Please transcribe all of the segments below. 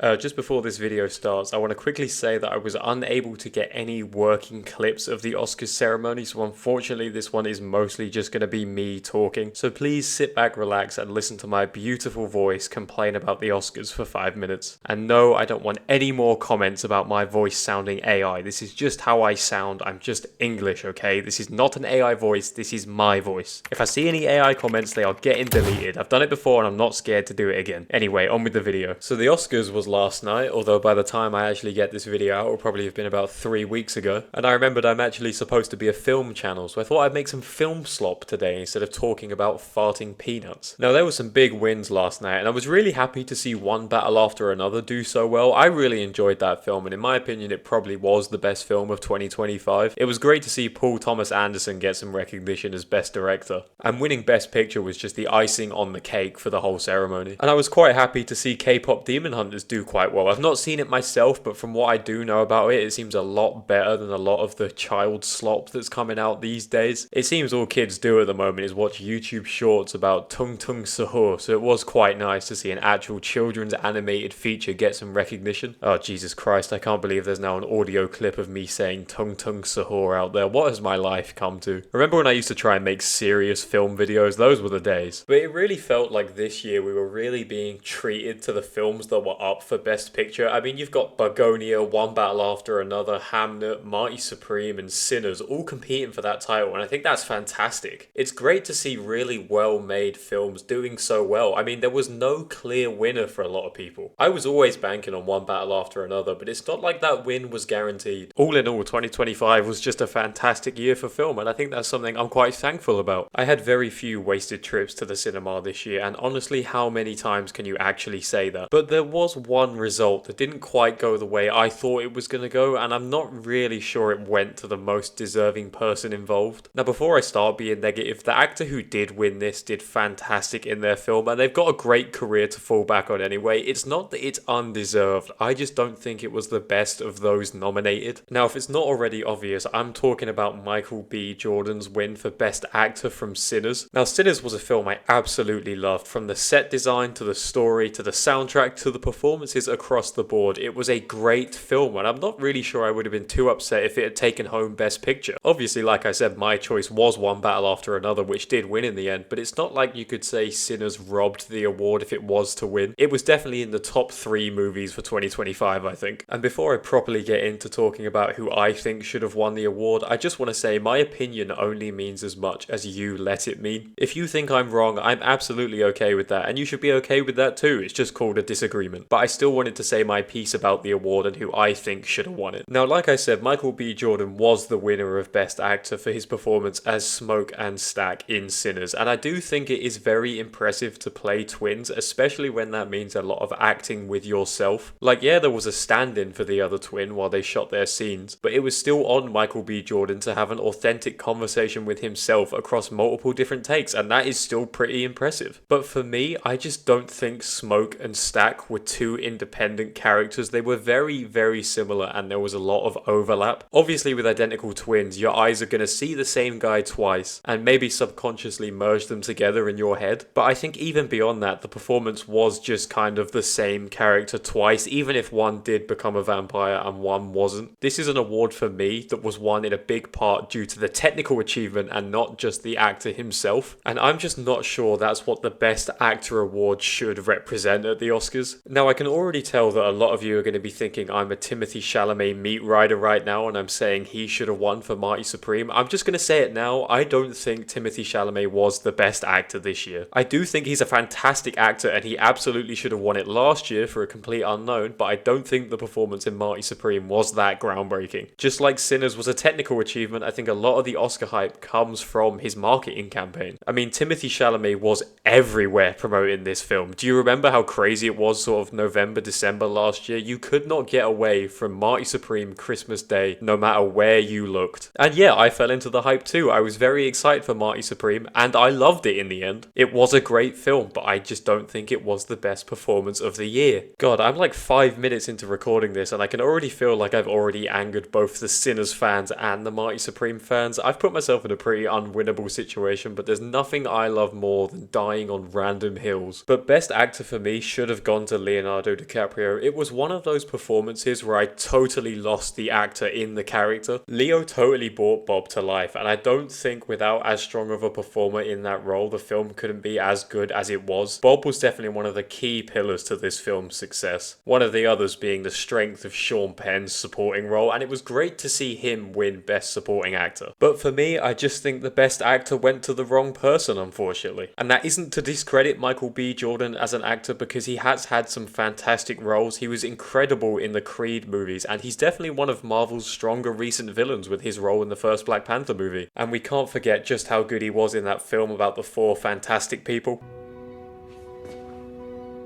Just before this video starts, I want to quickly say that I was unable to get any working clips of the Oscars ceremony, so unfortunately this one is mostly just going to be me talking. So please sit back, relax, and listen to my beautiful voice complain about the Oscars for 5 minutes. And no, I don't want any more comments about my voice sounding AI. This is just how I sound. I'm just English, okay? This is not an AI voice, this is my voice. If I see any AI comments, they are getting deleted. I've done it before and I'm not scared to do it again. Anyway, on with the video. So the Oscars was last night, although by the time I actually get this video out, it'll probably have been about 3 weeks ago. And I remembered I'm actually supposed to be a film channel, so I thought I'd make some film slop today instead of talking about farting peanuts. Now, there were some big wins last night, and I was really happy to see One Battle After Another do so well. I really enjoyed that film, and in my opinion, it probably was the best film of 2025. It was great to see Paul Thomas Anderson get some recognition as Best Director, and winning Best Picture was just the icing on the cake for the whole ceremony. And I was quite happy to see K-pop Demon Hunters do quite well. I've not seen it myself, but from what I do know about it, it seems a lot better than a lot of the child slop that's coming out these days. It seems all kids do at the moment is watch YouTube shorts about Tung Tung Sahur, so it was quite nice to see an actual children's animated feature get some recognition. Oh, Jesus Christ, I can't believe there's now an audio clip of me saying Tung Tung Sahur out there. What has my life come to? Remember when I used to try and make serious film videos? Those were the days. But it really felt like this year we were really being treated to the films that were up for Best Picture. I mean, you've got Begonia, One Battle After Another, Hamnet, Mighty Supreme, and Sinners all competing for that title, and I think that's fantastic. It's great to see really well-made films doing so well. I mean, there was no clear winner for a lot of people. I was always banking on One Battle After Another, but it's not like that win was guaranteed. All in all, 2025 was just a fantastic year for film, and I think that's something I'm quite thankful about. I had very few wasted trips to the cinema this year, and honestly, how many times can you actually say that? But there was one result that didn't quite go the way I thought it was going to go, and I'm not really sure it went to the most deserving person involved. Now, before I start being negative, the actor who did win this did fantastic in their film, and they've got a great career to fall back on anyway. It's not that it's undeserved, I just don't think it was the best of those nominated. Now, if it's not already obvious, I'm talking about Michael B. Jordan's win for Best Actor from Sinners. Now, Sinners was a film I absolutely loved, from the set design to the story to the soundtrack to the performances across the board. It was a great film, and I'm not really sure I would have been too upset if it had taken home Best Picture. Obviously, like I said, my choice was One Battle After Another, which did win in the end, but it's not like you could say Sinners robbed the award if it was to win. It was definitely in the top 3 movies for 2025, I think. And before I properly get into talking about who I think should have won the award, I just want to say my opinion only means as much as you let it mean. If you think I'm wrong, I'm absolutely okay with that, and you should be okay with that too. It's just called a disagreement. But I still wanted to say my piece about the award and who I think should have won it. Now, like I said, Michael B. Jordan was the winner of Best Actor for his performance as Smoke and Stack in Sinners, and I do think it is very impressive to play twins, especially when that means a lot of acting with yourself. Like, yeah, there was a stand-in for the other twin while they shot their scenes, but it was still on Michael B. Jordan to have an authentic conversation with himself across multiple different takes, and that is still pretty impressive. But for me, I just don't think Smoke and Stack were two independent characters. They were very, very similar, and there was a lot of overlap. Obviously, with identical twins, your eyes are going to see the same guy twice, and maybe subconsciously merge them together in your head. But I think even beyond that, the performance was just kind of the same character twice, even if one did become a vampire and one wasn't. This is an award for me that was won in a big part due to the technical achievement and not just the actor himself. And I'm just not sure that's what the Best Actor award should represent at the Oscars. Now, I can already tell that a lot of you are going to be thinking I'm a Timothée Chalamet meat rider right now, and I'm saying he should have won for Mighty Supreme. I'm just going to say it now, I don't think Timothée Chalamet was the best actor this year. I do think he's a fantastic actor, and he absolutely should have won it last year for A Complete Unknown, but I don't think the performance in Mighty Supreme was that groundbreaking. Just like Sinners was a technical achievement, I think a lot of the Oscar hype comes from his marketing campaign. I mean, Timothée Chalamet was everywhere promoting this film. Do you remember how crazy it was sort of November, December last year? You could not get away from Mighty Supreme Christmas Day no matter where you looked. And yeah, I fell into the hype too. I was very excited for Mighty Supreme, and I loved it in the end. It was a great film, but I just don't think it was the best performance of the year. God, I'm like 5 minutes into recording this, and I can already feel like I've already angered both the Sinners fans and the Mighty Supreme fans. I've put myself in a pretty unwinnable situation, but there's nothing I love more than dying on random hills. But Best Actor for me should have gone to Leonardo Leonardo DiCaprio, it was one of those performances where I totally lost the actor in the character. Leo totally brought Bob to life, and I don't think without as strong of a performer in that role, the film couldn't be as good as it was. Bob was definitely one of the key pillars to this film's success. One of the others being the strength of Sean Penn's supporting role, and it was great to see him win Best Supporting Actor. But for me, I just think the Best Actor went to the wrong person, unfortunately. And that isn't to discredit Michael B. Jordan as an actor, because he has had some fantastic roles. He was incredible in the Creed movies, and he's definitely one of Marvel's stronger recent villains with his role in the first Black Panther movie. And we can't forget just how good he was in that film about the four fantastic people.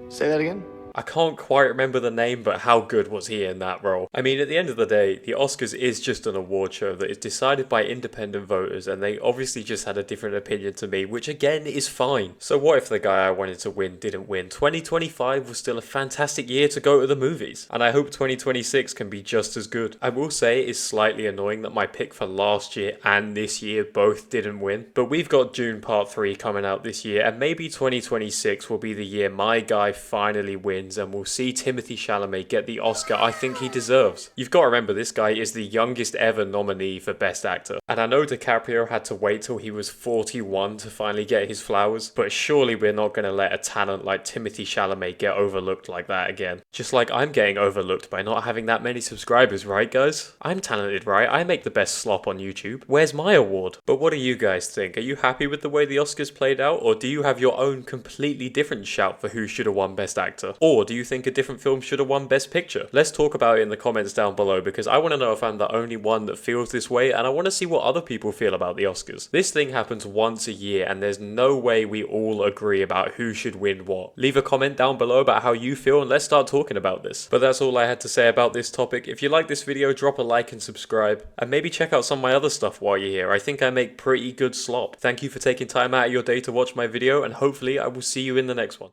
Say that again? I can't quite remember the name, but how good was he in that role? I mean, at the end of the day, the Oscars is just an award show that is decided by independent voters, and they obviously just had a different opinion to me, which again is fine. So what if the guy I wanted to win didn't win? 2025 was still a fantastic year to go to the movies, and I hope 2026 can be just as good. I will say it is slightly annoying that my pick for last year and this year both didn't win, but we've got Dune Part 3 coming out this year, and maybe 2026 will be the year my guy finally wins and we'll see Timothée Chalamet get the Oscar I think he deserves. You've got to remember, this guy is the youngest ever nominee for Best Actor. And I know DiCaprio had to wait till he was 41 to finally get his flowers, but surely we're not going to let a talent like Timothée Chalamet get overlooked like that again. Just like I'm getting overlooked by not having that many subscribers, right guys? I'm talented, right? I make the best slop on YouTube. Where's my award? But what do you guys think? Are you happy with the way the Oscars played out, or do you have your own completely different shout for who should have won Best Actor? Or do you think a different film should have won Best Picture? Let's talk about it in the comments down below, because I want to know if I'm the only one that feels this way, and I want to see what other people feel about the Oscars. This thing happens once a year, and there's no way we all agree about who should win what. Leave a comment down below about how you feel, and let's start talking about this. But that's all I had to say about this topic. If you like this video, drop a like and subscribe, and maybe check out some of my other stuff while you're here. I think I make pretty good slop. Thank you for taking time out of your day to watch my video, and hopefully I will see you in the next one.